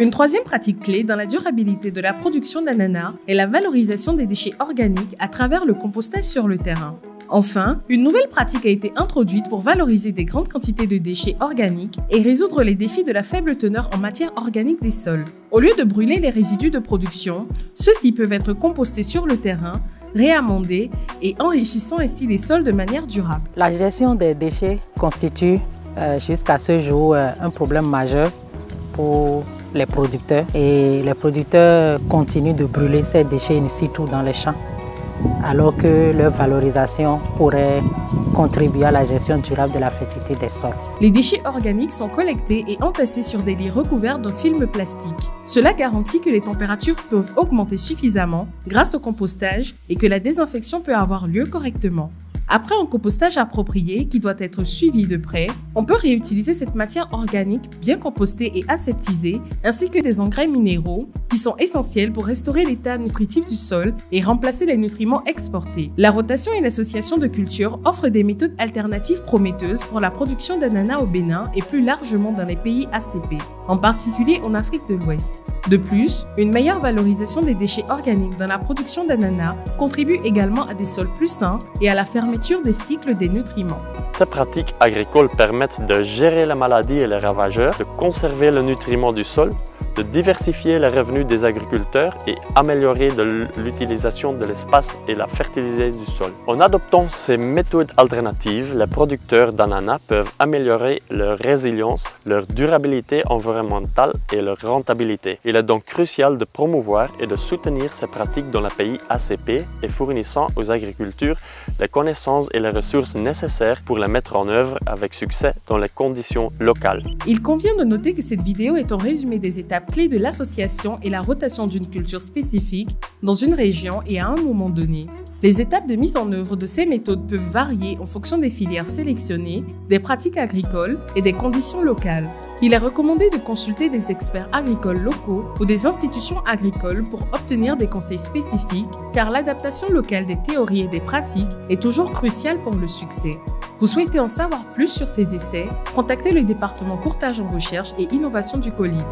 Une troisième pratique clé dans la durabilité de la production d'ananas est la valorisation des déchets organiques à travers le compostage sur le terrain. Enfin, une nouvelle pratique a été introduite pour valoriser des grandes quantités de déchets organiques et résoudre les défis de la faible teneur en matière organique des sols. Au lieu de brûler les résidus de production, ceux-ci peuvent être compostés sur le terrain, réamendés et enrichissant ainsi les sols de manière durable. La gestion des déchets constitue jusqu'à ce jour un problème majeur pour les producteurs et les producteurs continuent de brûler ces déchets in situ dans les champs alors que leur valorisation pourrait contribuer à la gestion durable de la fertilité des sols. Les déchets organiques sont collectés et entassés sur des lits recouverts d'un film plastique. Cela garantit que les températures peuvent augmenter suffisamment grâce au compostage et que la désinfection peut avoir lieu correctement. Après un compostage approprié qui doit être suivi de près, on peut réutiliser cette matière organique bien compostée et aseptisée, ainsi que des engrais minéraux qui sont essentiels pour restaurer l'état nutritif du sol et remplacer les nutriments exportés. La rotation et l'association de cultures offrent des méthodes alternatives prometteuses pour la production d'ananas au Bénin et plus largement dans les pays ACP, en particulier en Afrique de l'Ouest. De plus, une meilleure valorisation des déchets organiques dans la production d'ananas contribue également à des sols plus sains et à la fermeture des cycles des nutriments. Ces pratiques agricoles permettent de gérer les maladies et les ravageurs, de conserver le nutriment du sol, de diversifier les revenus des agriculteurs et améliorer l'utilisation de l'espace et la fertilité du sol. En adoptant ces méthodes alternatives, les producteurs d'ananas peuvent améliorer leur résilience, leur durabilité environnementale et leur rentabilité. Il est donc crucial de promouvoir et de soutenir ces pratiques dans les pays ACP et fournissant aux agriculteurs les connaissances et les ressources nécessaires pour les mettre en œuvre avec succès dans les conditions locales. Il convient de noter que cette vidéo est un résumé des étapes clés de l'association et la rotation d'une culture spécifique dans une région et à un moment donné. Les étapes de mise en œuvre de ces méthodes peuvent varier en fonction des filières sélectionnées, des pratiques agricoles et des conditions locales. Il est recommandé de consulter des experts agricoles locaux ou des institutions agricoles pour obtenir des conseils spécifiques, car l'adaptation locale des théories et des pratiques est toujours cruciale pour le succès. Vous souhaitez en savoir plus sur ces essais? Contactez le département courtage en recherche et innovation du COLID.